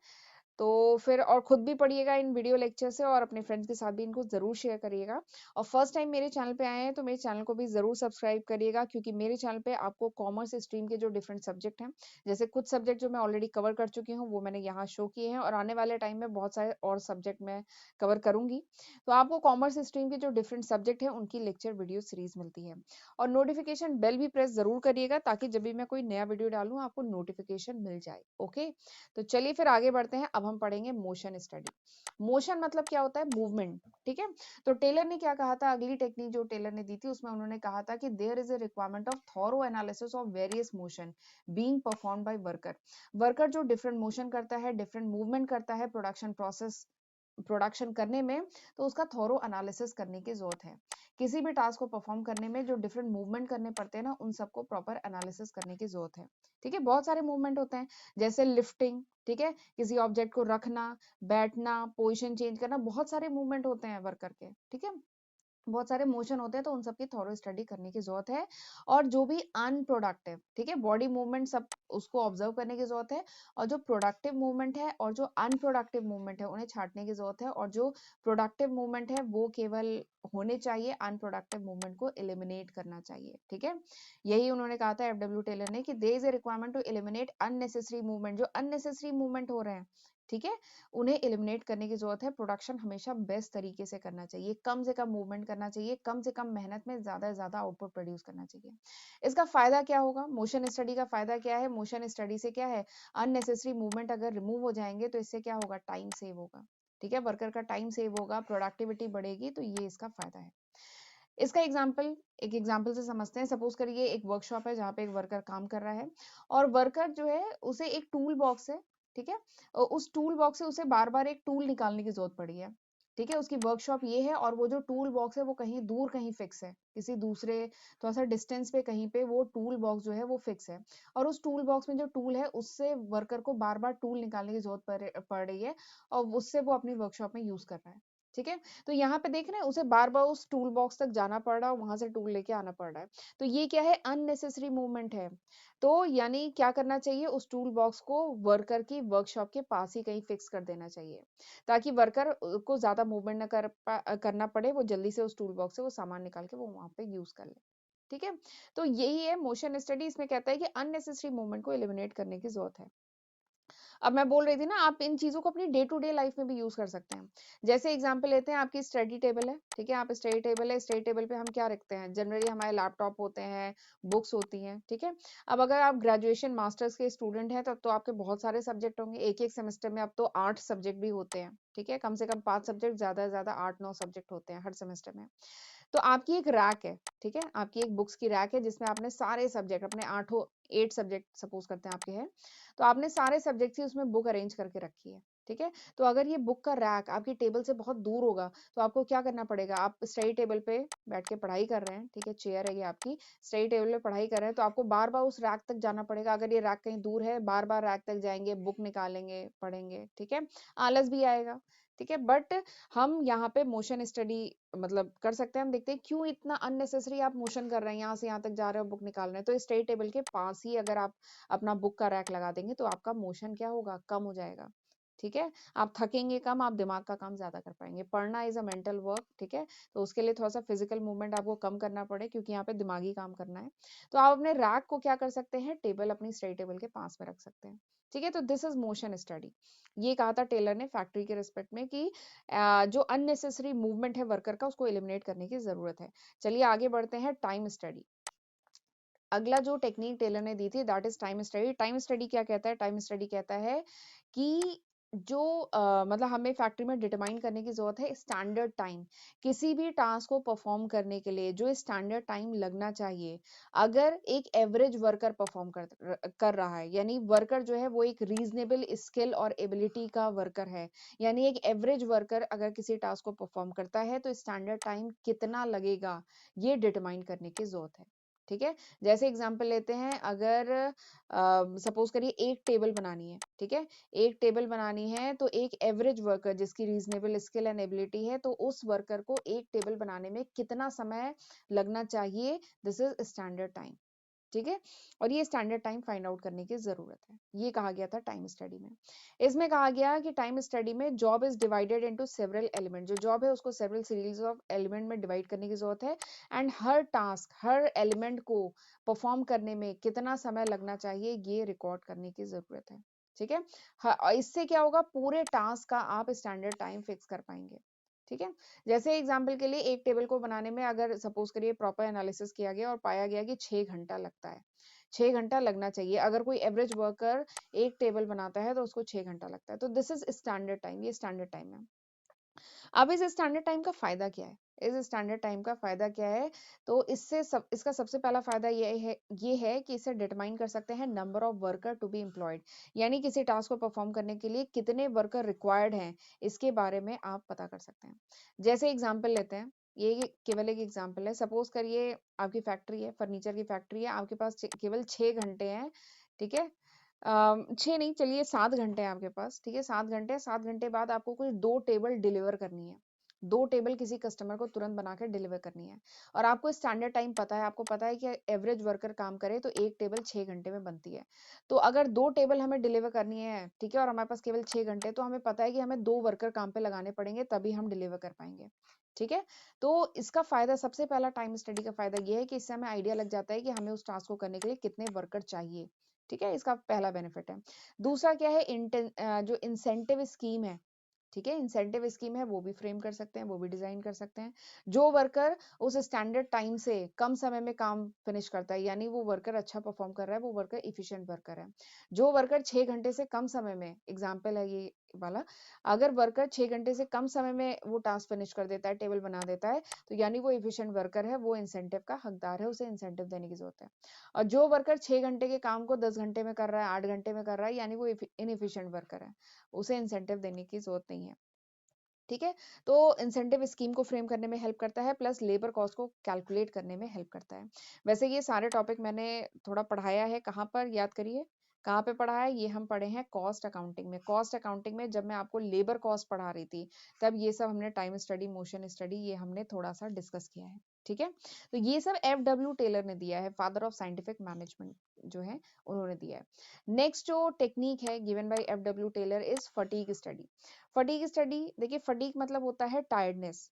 तो फिर और खुद भी पढ़िएगा इन वीडियो लेक्चर से, और अपने फ्रेंड्स के साथ भी इनको ज़रूर शेयर करिएगा। और फर्स्ट टाइम मेरे चैनल पे आए हैं तो मेरे चैनल को भी ज़रूर सब्सक्राइब करिएगा, क्योंकि मेरे चैनल पे आपको कॉमर्स स्ट्रीम के जो डिफरेंट सब्जेक्ट हैं, जैसे कुछ सब्जेक्ट जो मैं ऑलरेडी कवर कर चुकी हूँ वो मैंने यहाँ शो किए हैं, और आने वाले टाइम में बहुत सारे और सब्जेक्ट मैं कवर करूंगी। तो आपको कॉमर्स स्ट्रीम के जो डिफरेंट सब्जेक्ट हैं उनकी लेक्चर वीडियो सीरीज मिलती है। और नोटिफिकेशन बेल भी प्रेस जरूर करिएगा, ताकि जब भी मैं कोई नया वीडियो डालूं आपको नोटिफिकेशन मिल जाए। ओके, तो चलिए फिर आगे बढ़ते हैं। अब हम पढ़ेंगे मोशन स्टडी। मोशन मतलब क्या होता है, मूवमेंट। ठीक है, तो टेलर ने क्या कहा था, अगली टेक्निक जो टेलर ने दी थी उसमें उन्होंने कहा था कि there is a requirement of thorough analysis of various motion being performed by worker. Worker जो डिफरेंट मोशन करता है, डिफरेंट मूवमेंट करता है प्रोडक्शन प्रोसेस, प्रोडक्शन करने में, तो उसका थोरो एनालिसिस करने की जरूरत है। किसी भी टास्क को परफॉर्म करने में जो डिफरेंट मूवमेंट करने पड़ते हैं ना, उन सबको प्रॉपर एनालिसिस करने की जरूरत है। ठीक है, बहुत सारे मूवमेंट होते हैं, जैसे लिफ्टिंग, ठीक है, किसी ऑब्जेक्ट को रखना, बैठना, पोजीशन चेंज करना, बहुत सारे मूवमेंट होते हैं वर्कर के। ठीक है, बहुत सारे मोशन होते हैं, तो उन सब की थॉरो स्टडी करने की जरूरत है। और जो भी अनप्रोडक्टिव, ठीक है, बॉडी मूवमेंट सब उसको ऑब्जर्व करने की जरूरत है। और जो प्रोडक्टिव मूवमेंट है और जो अनप्रोडक्टिव मूवमेंट है उन्हें छांटने की जरूरत है। और जो प्रोडक्टिव मूवमेंट है वो केवल होने चाहिए, अनप्रोडक्टिव मूवमेंट को एलिमिनेट करना चाहिए। ठीक है, यही उन्होंने कहा था एफडब्ल्यू टेलर ने, कि there is a requirement to eliminate unnecessary movement. जो अननेसेसरी मूवमेंट हो रहे हैं, ठीक है, उन्हें एलिमिनेट करने की जरूरत है। प्रोडक्शन हमेशा बेस्ट तरीके से करना चाहिए, कम से कम मूवमेंट करना चाहिए, कम से कम मेहनत में ज्यादा से ज्यादा आउटपुट प्रोड्यूस करना चाहिए। इसका फायदा क्या होगा, मोशन स्टडी का फायदा क्या है, मोशन स्टडी से क्या है, अननेसेसरी मूवमेंट अगर रिमूव हो जाएंगे तो इससे क्या होगा, टाइम सेव होगा। ठीक है, वर्कर का टाइम सेव होगा, प्रोडक्टिविटी बढ़ेगी, तो ये इसका फायदा है। इसका एग्जाम्पल, एक एग्जाम्पल से समझते हैं। सपोज करिए एक वर्कशॉप है जहाँ पे एक वर्कर काम कर रहा है, और वर्कर जो है उसे एक टूल बॉक्स है, ठीक है, और उस टूल बॉक्स से उसे बार बार एक टूल निकालने की जरूरत पड़ी है। ठीक है, उसकी वर्कशॉप ये है, और वो जो टूल बॉक्स है वो कहीं दूर कहीं फिक्स है, किसी दूसरे थोड़ा सा डिस्टेंस पे कहीं पे वो टूल बॉक्स जो है वो फिक्स है। और उस टूल बॉक्स में जो टूल है उससे वर्कर को बार बार टूल निकालने की जरूरत पड़ रही है, और उससे वो अपनी वर्कशॉप में यूज कर रहा है। ठीक है, तो यहाँ पे देख रहे हैं उसे बार बार उस टूल बॉक्स तक जाना पड़ रहा है, वहां से टूल लेके आना पड़ रहा है। तो ये क्या है, अननेसेसरी मूवमेंट है। तो यानी क्या करना चाहिए, उस टूल बॉक्स को वर्कर की वर्कशॉप के पास ही कहीं फिक्स कर देना चाहिए, ताकि वर्कर को ज्यादा मूवमेंट न करना पड़े, वो जल्दी से उस टूल बॉक्स से वो सामान निकाल के वो वहां पे यूज कर ले। ठीक है, तो यही है मोशन स्टडी। इसमें कहता है कि अननेसेसरी मूवमेंट को एलिमिनेट करने की जरूरत है। अब मैं बोल रही थी ना, आप इन चीजों को अपनी डे टू डे लाइफ में भी यूज कर सकते हैं। जैसे एग्जांपल लेते हैं, आपकी स्टडी टेबल है, ठीक है, आप स्टडी टेबल है, स्टडी टेबल पे हम क्या रखते हैं, जनरली हमारे लैपटॉप होते हैं, बुक्स होती हैं। ठीक है, अब अगर आप ग्रेजुएशन मास्टर्स के स्टूडेंट हैं तब तो आपके बहुत सारे सब्जेक्ट होंगे, एक एक सेमेस्टर में अब तो 8 सब्जेक्ट भी होते हैं। ठीक है, कम से कम 5 सब्जेक्ट, ज्यादा से ज्यादा 8-9 सब्जेक्ट होते हैं हर सेमेस्टर में। तो आपकी एक रैक है, ठीक है, आपकी एक बुक्स की रैक है जिसमें आपने सारे सब्जेक्ट अपने 8 सब्जेक्ट सपोज करते हैं आपके हैं, तो आपने सारे सब्जेक्ट की उसमें बुक अरेंज करके रखी है। ठीक है, तो अगर ये बुक का रैक आपकी टेबल से बहुत दूर होगा तो आपको क्या करना पड़ेगा, आप स्टडी टेबल पे बैठ के पढ़ाई कर रहे हैं, ठीक है, चेयर है ये आपकी, स्टडी टेबल पे पढ़ाई कर रहे हैं, तो आपको बार बार उस रैक तक जाना पड़ेगा। अगर ये रैक कहीं दूर है, बार बार रैक तक जाएंगे, बुक निकालेंगे, पढ़ेंगे, ठीक है, आलस भी आएगा। ठीक है। बट हम यहाँ पे मोशन स्टडी मतलब कर सकते हैं, हम देखते हैं क्यों इतना अननेसेसरी आप मोशन कर रहे हैं, यहाँ से यहाँ तक जा रहे हो, बुक निकाल रहे हैं। तो स्टडी टेबल के पास ही अगर आप अपना बुक का रैक लगा देंगे तो आपका मोशन क्या होगा, कम हो जाएगा। ठीक है, आप थकेंगे कम, आप दिमाग का काम ज्यादा कर पाएंगे। पढ़ना इज अ मेंटल वर्क, ठीक है, तो उसके लिए थोड़ा सा फिजिकल मूवमेंट आपको कम करना पड़े, क्योंकि यहाँ पे दिमागी काम करना है। तो आप अपने रैक को क्या कर सकते हैं, टेबल अपनी स्टडी टेबल के पास में रख सकते हैं। ठीक है, तो दिस इज मोशन स्टडी। ये कहा था टेलर ने फैक्ट्री के रिस्पेक्ट में कि जो अननेसेसरी मूवमेंट है वर्कर का, उसको एलिमिनेट करने की जरूरत है। चलिए आगे बढ़ते हैं, टाइम स्टडी। अगला जो टेक्निक टेलर ने दी थी that is time study. Time study क्या कहता है, टाइम स्टडी कहता है कि जो मतलब हमें फैक्ट्री में डिटरमाइन करने की जरूरत है स्टैंडर्ड टाइम, किसी भी टास्क को परफॉर्म करने के लिए जो स्टैंडर्ड टाइम लगना चाहिए। अगर एक एवरेज वर्कर परफॉर्म कर रहा है, यानी वर्कर जो है वो एक रीजनेबल स्किल और एबिलिटी का वर्कर है, यानी एक एवरेज वर्कर अगर किसी टास्क को परफॉर्म करता है तो स्टैंडर्ड टाइम कितना लगेगा, ये डिटरमाइन करने की जरूरत है। ठीक है, जैसे एग्जांपल लेते हैं, अगर सपोज करिए एक टेबल बनानी है, ठीक है, एक टेबल बनानी है, तो एक एवरेज वर्कर जिसकी रीजनेबल स्किल एंड एबिलिटी है, तो उस वर्कर को एक टेबल बनाने में कितना समय लगना चाहिए, दिस इज स्टैंडर्ड टाइम। ठीक है, और ये स्टैंडर्ड टाइम फाइंड आउट करने की जरूरत है, ये कहा गया था टाइम स्टडी में। इसमें कहा गया कि टाइम स्टडी में job is divided into several element, जो जॉब है उसको सेवरल सीरीज ऑफ एलिमेंट में डिवाइड करने की जरूरत है। And her task, her element को परफॉर्म करने में कितना समय लगना चाहिए, ये रिकॉर्ड करने की जरूरत है। ठीक है, इससे क्या होगा, पूरे टास्क का आप स्टैंडर्ड टाइम फिक्स कर पाएंगे। ठीक है, जैसे एग्जाम्पल के लिए एक टेबल को बनाने में अगर सपोज करिए प्रॉपर एनालिसिस किया गया और पाया गया कि 6 घंटा लगता है, 6 घंटा लगना चाहिए, अगर कोई एवरेज वर्कर एक टेबल बनाता है तो उसको 6 घंटा लगता है, तो दिस इज स्टैंडर्ड टाइम, ये स्टैंडर्ड टाइम है। अब इस स्टैंडर्ड टाइम का फायदा क्या है, इस स्टैंडर्ड टाइम का फायदा क्या है, तो इसका सबसे पहला फायदा ये है कि इसे डिटरमाइन कर सकते हैं number of worker to be employed, यानी किसी टास्क को परफॉर्म करने के लिए कितने वर्कर रिक्वायर्ड हैं, इसके बारे में आप पता कर सकते हैं। जैसे एग्जांपल लेते हैं, ये केवल एक एग्जांपल है, सपोज करिए आपकी फैक्ट्री है, फर्नीचर की फैक्ट्री है, आपके पास केवल 6 घंटे हैं। ठीक है, 6 नहीं, चलिए 7 घंटे हैं आपके पास। ठीक है, 7 घंटे, 7 घंटे बाद आपको कुछ 2 टेबल डिलीवर करनी है, 2 टेबल किसी कस्टमर को तुरंत बना कर डिलीवर करनी है, और आपको स्टैंडर्ड टाइम पता है, आपको पता है कि एवरेज वर्कर काम करे तो एक टेबल 6 घंटे में बनती है। तो अगर 2 टेबल हमें डिलीवर करनी है, ठीक है, और हमारे पास केवल 6 घंटे, तो हमें पता है कि हमें 2 वर्कर काम पे लगाने पड़ेंगे, तभी हम डिलीवर कर पाएंगे। ठीक है, तो इसका फायदा, सबसे पहला टाइम स्टडी का फायदा ये है कि इससे हमें आइडिया लग जाता है कि हमें उस टास्क को करने के लिए कितने वर्कर चाहिए। ठीक है, इसका पहला बेनिफिट है। दूसरा क्या है, जो इंसेंटिव स्कीम है, ठीक है, इंसेंटिव स्कीम है, वो भी फ्रेम कर सकते हैं, वो भी डिजाइन कर सकते हैं। जो वर्कर उस स्टैंडर्ड टाइम से कम समय में काम फिनिश करता है, यानी वो वर्कर अच्छा परफॉर्म कर रहा है, वो वर्कर इफिशिएंट वर्कर है। जो वर्कर 6 घंटे से कम समय में, एग्जाम्पल है ये वाला, अगर वर्कर 6 घंटे से कम समय में वो टास्क फिनिश कर देता है, टेबल बना देता है, तो यानी वो इफिशिएंट वर्कर है, वो इंसेंटिव का हकदार है, उसे इंसेंटिव देने की जरूरत है। और जो वर्कर 6 घंटे के काम को 10 घंटे में कर रहा है, 8 घंटे में कर रहा है, यानी वो इनएफिशिएंट वर्कर है, उसे इंसेंटिव देने की जरूरत नहीं है। ठीक है, तो इंसेंटिव स्कीम को फ्रेम करने में हेल्प करता है, प्लस लेबर कॉस्ट को कैलकुलेट करने में हेल्प करता है। वैसे ये सारे टॉपिक मैंने थोड़ा पढ़ाया है, कहाँ पर याद करिए, कहाँ पे पढ़ा है, ये हम पढ़े हैं कॉस्ट अकाउंटिंग में। कॉस्ट अकाउंटिंग में जब मैं आपको लेबर कॉस्ट पढ़ा रही थी, तब ये सब हमने टाइम स्टडी, मोशन स्टडी, ये हमने थोड़ा सा डिस्कस किया है। ठीक है, तो ये सब FW टेलर ने दिया है, फादर ऑफ साइंटिफिक मैनेजमेंट जो है, उन्होंने दिया है। नेक्स्ट जो टेक्निक है given by FW Taylor is fatigue study. Fatigue study, देखिए फटीग मतलब होता है tiredness,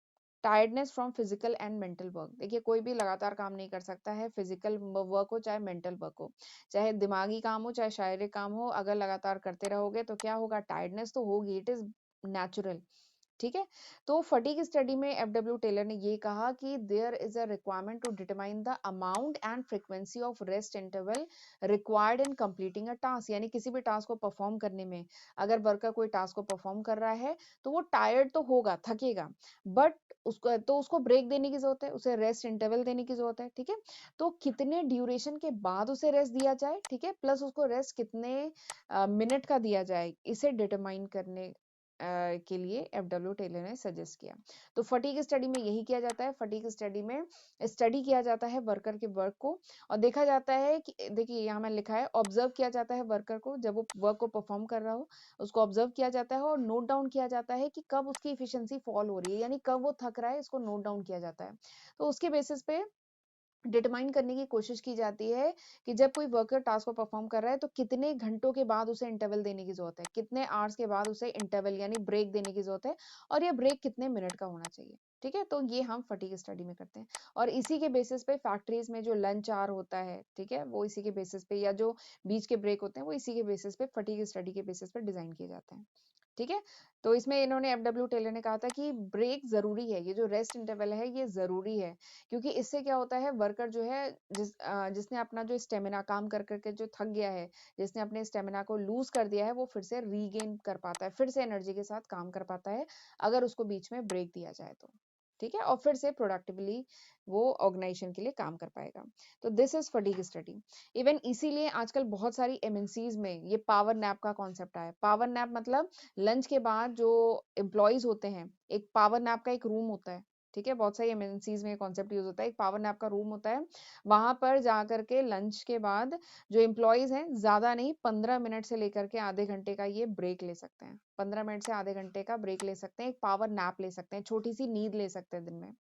tiredness from physical and mental work. देखिए कोई भी लगातार काम नहीं कर सकता है, फिजिकल वर्क हो चाहे मेंटल वर्क हो, चाहे दिमागी काम हो चाहे शारीरिक काम हो, अगर लगातार करते रहोगे तो क्या होगा, टायर्डनेस तो होगी, इट इज नेचुरल। ठीक है, तो फटीग स्टडी में FW टेलर ने ये कहा कि there is a requirement to determine the amount and frequency of rest interval required in completing a task, यानी किसी भी टास्क को परफॉर्म करने में, अगर वर्कर कोई टास्क को परफॉर्म कर रहा है तो वो टायर्ड तो होगा, थकेगा, बट उसको ब्रेक देने की जरूरत है, उसे रेस्ट इंटरवल देने की जरूरत है। ठीक है, तो कितने ड्यूरेशन के बाद उसे रेस्ट दिया जाए, ठीक है, प्लस उसको रेस्ट कितने मिनट का दिया जाए, इसे डिटरमाइन करने के लिए एफडब्ल्यू टेलर ने सजेस्ट किया। तो फटीग स्टडी में यही किया जाता है। फटीग स्टडी में स्टडी किया जाता है वर्कर के वर्क को और देखा जाता है कि देखिए यहाँ मैंने लिखा है ऑब्जर्व किया जाता है वर्कर को जब वो वर्क को परफॉर्म कर रहा हो, उसको ऑब्जर्व किया जाता है और नोट डाउन किया जाता है कि कब उसकी इफिशियंसी फॉल हो रही है, यानी कब वो थक रहा है, इसको नोट डाउन किया जाता है। तो उसके बेसिस पे डिटरमाइन करने की कोशिश की जाती है कि जब कोई वर्कर टास्क को परफॉर्म कर रहा है तो कितने घंटों के बाद उसे इंटरवल देने की जरूरत है, कितने आवर्स के बाद उसे इंटरवल यानी ब्रेक देने की जरूरत है और ये ब्रेक कितने मिनट का होना चाहिए। ठीक है, तो ये हम फटीग स्टडी में करते हैं और इसी के बेसिस पे फैक्ट्रीज में जो लंच आवर होता है, ठीक है, वो इसी के बेसिस पे या जो बीच के ब्रेक होते हैं वो इसी के बेसिस पे फटीग स्टडी के बेसिस पे डिजाइन किए जाते हैं। ठीक है, तो इसमें इन्होंने एफडब्ल्यू टेलर ने कहा था कि ब्रेक जरूरी है, ये जो रेस्ट इंटरवल है ये जरूरी है क्योंकि इससे क्या होता है वर्कर जो है जिसने अपना जो स्टेमिना काम कर करके जो थक गया है, जिसने अपने स्टेमिना को लूज कर दिया है वो फिर से रीगेन कर पाता है, फिर से एनर्जी के साथ काम कर पाता है अगर उसको बीच में ब्रेक दिया जाए तो। ठीक है, और फिर से प्रोडक्टिवली वो ऑर्गेनाइजेशन के लिए काम कर पाएगा। तो this is fatigue study. Even इसीलिए आजकल बहुत सारी एमएनसीज में ये पावर नैप का कॉन्सेप्ट आया है। पावर नैप मतलब लंच के बाद जो एम्प्लॉयज होते हैं, एक पावर नैप का एक रूम होता है। ठीक है, बहुत सारी एमएनसीज में कॉन्सेप्ट यूज होता है, एक पावर नैप का रूम होता है, वहां पर जा करके लंच के बाद जो एम्प्लॉयज हैं ज्यादा नहीं 15 मिनट से लेकर के आधे घंटे का ये ब्रेक ले सकते हैं, 15 मिनट से आधे घंटे का ब्रेक ले सकते हैं, एक पावर नैप ले सकते हैं, छोटी सी नींद ले सकते हैं दिन में।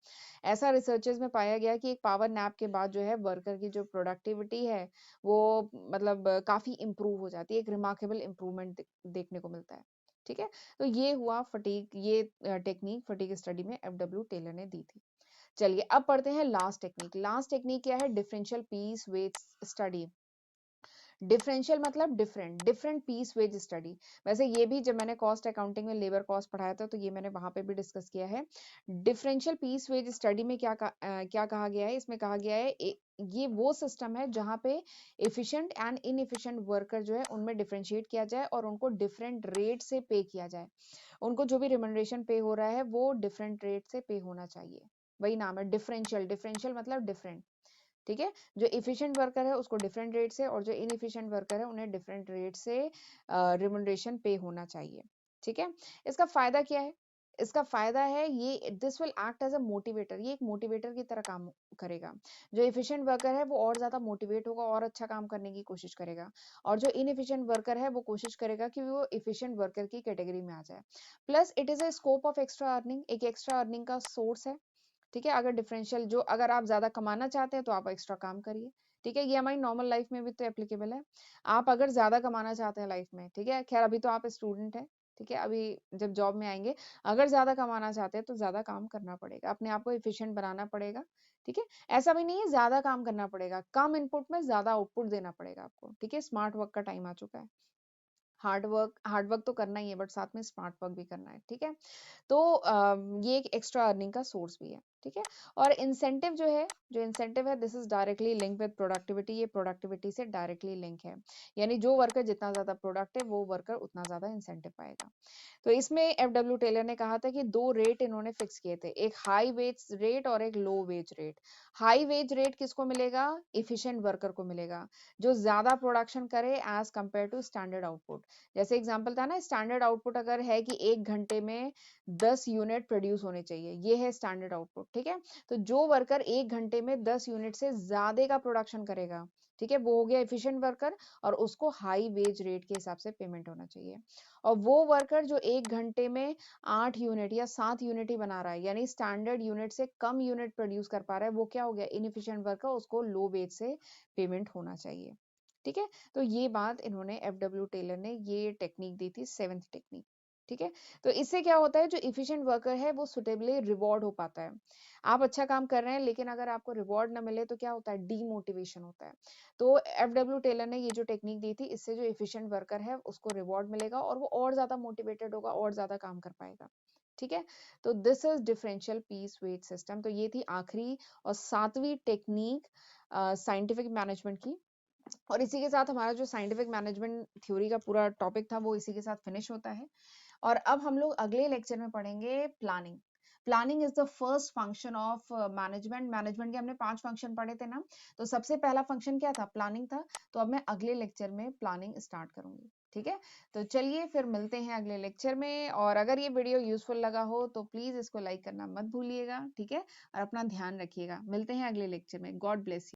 ऐसा रिसर्चेस में पाया गया कि एक पावर नैप के बाद जो है वर्कर की जो प्रोडक्टिविटी है वो मतलब काफी इंप्रूव हो जाती है, एक रिमार्केबल इंप्रूवमेंट देखने को मिलता है। ठीक है, तो ये हुआ फटीग, ये टेक्निक फटीग स्टडी में एफडब्ल्यू टेलर ने दी थी। चलिए अब पढ़ते हैं लास्ट टेक्निक। लास्ट टेक्निक क्या है? Differential piece wage study. Differential मतलब different, different piece wage study. वैसे ये भी जब मैंने कॉस्ट अकाउंटिंग में लेबर कॉस्ट पढ़ाया था तो ये मैंने वहां पे भी डिस्कस किया है। डिफरेंशियल पीस वेज स्टडी में क्या कहा गया है? इसमें कहा गया है ये वो सिस्टम है जहां पे एफिशिएंट एंड इनएफिशिएंट वर्कर जो है उनमें डिफरेंशिएट किया जाए और उनको डिफरेंट रेट से पे किया जाए। उनको जो भी रिमनरेशन पे हो रहा है वो डिफरेंट रेट से पे होना चाहिए। वही नाम है डिफरेंशियल। डिफरेंशियल मतलब डिफरेंट। ठीक है, जो इफिशिएंट वर्कर है उसको डिफरेंट रेट से और जो इनएफिशिएंट वर्कर है उन्हें डिफरेंट रेट से रिमनरेशन पे होना चाहिए। ठीक है, इसका फायदा क्या है? इसका फायदा है ये this will act as a motivator, ये एक मोटिवेटर की तरह काम करेगा। जो इफिशिएंट वर्कर है वो और ज्यादा मोटिवेट होगा और अच्छा काम करने की कोशिश करेगा और जो इनएफिशिएंट वर्कर है वो कोशिश करेगा कि वो इफिशिएंट वर्कर की कैटेगरी में आ जाए। Plus it is a scope of extra earning, एक एक्स्ट्रा अर्निंग का सोर्स है। ठीक है, अगर डिफरेंशियल जो अगर आप ज्यादा कमाना चाहते हैं तो आप एक्स्ट्रा काम करिए। ठीक है, ये हमारी नॉर्मल लाइफ में भी तो एप्लीकेबल है। आप अगर ज्यादा कमाना चाहते हैं लाइफ में, ठीक है, खैर अभी तो आप स्टूडेंट हैं, ठीक है, अभी जब जॉब में आएंगे अगर ज्यादा कमाना चाहते हैं तो ज्यादा काम करना पड़ेगा, अपने आप को एफिशिएंट बनाना पड़ेगा। ठीक है, ऐसा भी नहीं है ज्यादा काम करना पड़ेगा, कम इनपुट में ज्यादा आउटपुट देना पड़ेगा आपको। ठीक है, स्मार्ट वर्क का टाइम आ चुका है। हार्ड वर्क तो करना ही है बट साथ में स्मार्ट वर्क भी करना है। ठीक है, तो ये एक एक्स्ट्रा अर्निंग का सोर्स भी है। ठीक है, और इंसेंटिव जो इंसेंटिव है this is directly link with productivity, ये प्रोडक्टिविटी से डायरेक्टली लिंक है, यानी जो वर्कर जितना ज्यादा प्रोडक्टिव वो वर्कर उतना ज्यादा इंसेंटिव पाएगा। तो इसमें एफडब्ल्यू टेलर ने कहा था कि दो रेट इन्होंने फिक्स किए थे, एक हाई वेज रेट और एक low wage rate. High wage rate किसको मिलेगा? इफिशिएंट वर्कर को मिलेगा, जो ज्यादा प्रोडक्शन करे as compare to standard output. जैसे एग्जांपल था ना, स्टैंडर्ड आउटपुट अगर है कि 1 घंटे में 10 यूनिट प्रोड्यूस होने चाहिए, ये है स्टैंडर्ड आउटपुट। ठीक है, तो जो वर्कर 1 घंटे में 10 यूनिट से ज्यादा का प्रोडक्शन करेगा, ठीक है, वो हो गया एफिशिएंट वर्कर और उसको हाई वेज रेट के हिसाब से पेमेंट होना चाहिए। और वो वर्कर जो 1 घंटे में 8 यूनिट या 7 यूनिट ही बना रहा है, यानी स्टैंडर्ड यूनिट से कम यूनिट प्रोड्यूस कर पा रहा है, वो क्या हो गया? इनएफिशिएंट वर्कर, उसको लो वेज से पेमेंट होना चाहिए। ठीक है, तो ये बात इन्होंने एफडब्ल्यू टेलर ने ये टेक्निक दी थी, सेवेंथ टेक्निक। ठीक है, तो इससे क्या होता है, जो इफिशिएंट वर्कर है वो सुटेबली रिवॉर्ड हो पाता है। आप अच्छा काम कर रहे हैं लेकिन अगर आपको रिवॉर्ड ना मिले तो क्या होता है? डीमोटिवेशन होता है। तो एफडब्ल्यू टेलर ने ये जो टेक्निक दी थी इससे जो इफिशिएंट वर्कर है उसको रिवॉर्ड मिलेगा और वो और ज्यादा मोटिवेटेड होगा और ज्यादा काम कर पाएगा। ठीक है, तो this is differential piece wage system. तो ये थी आखिरी और सातवीं टेक्निक साइंटिफिक मैनेजमेंट की। और इसी के साथ हमारा जो साइंटिफिक मैनेजमेंट थ्योरी का पूरा टॉपिक था वो इसी के साथ फिनिश होता है। और अब हम लोग अगले लेक्चर में पढ़ेंगे planning. Planning is the first function of management. Management के हमने 5 फंक्शन पढ़े थे ना, तो सबसे पहला फंक्शन क्या था? प्लानिंग था। तो अब मैं अगले लेक्चर में प्लानिंग स्टार्ट करूंगी। ठीक है? तो चलिए फिर मिलते हैं अगले लेक्चर में, और अगर ये वीडियो यूज़फुल लगा हो तो प्लीज़ इसको लाइक करना मत भूलिएगा, ठीक है? और अपना ध्यान रखिएगा। मिलते हैं अगले लेक्चर में। God bless you.